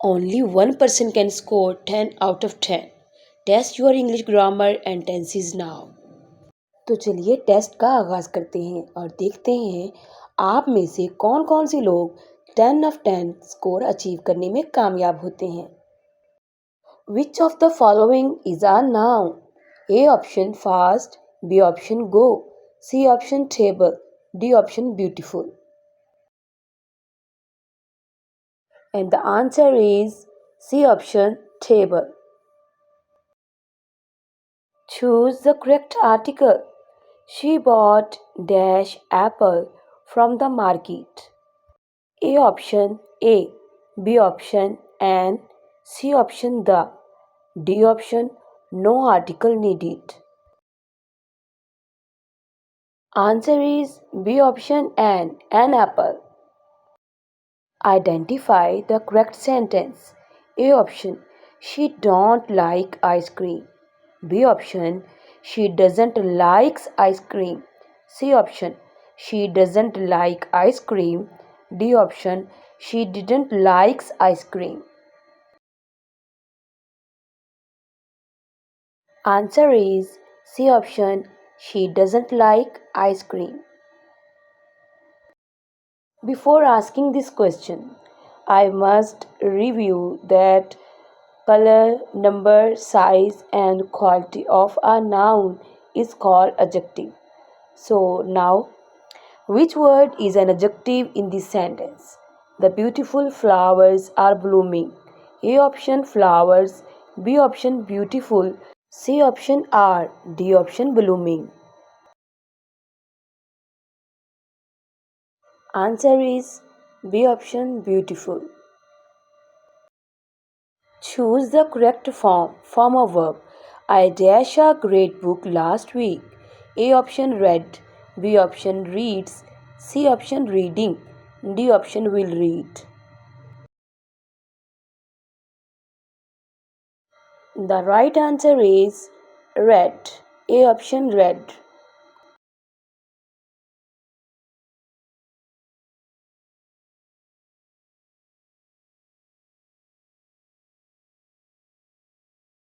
Only one person can score 10 out of 10. Test your English grammar and tenses now. तो चलिए test का आगाज़ करते हैं और देखते हैं आप में से कौन कौन से लोग 10 ऑफ 10 स्कोर अचीव करने में कामयाब होते हैं. Which of the following is a noun? A option fast, B option go, C option table, D option beautiful. And the answer is C option table. Choose the correct article. She bought dash apple from the market. A option A, B option and C option the, D option no article needed. Answer is B option and an apple. Identify the correct sentence. A option, she don't like ice cream. B option, she doesn't likes ice cream. C option, she doesn't like ice cream. D option, she didn't likes ice cream. Answer is C option, she doesn't like ice cream. Before asking this question, I must review that color, number, size and quality of a noun is called adjective. So now, which word is an adjective in this sentence? The beautiful flowers are blooming. A option flowers, B option beautiful, C option are, D option blooming. Answer is B option beautiful. Choose the correct form of verb. I dash a great book last week. A option read, B option reads, C option reading, D option will read. The right answer is read. A option read.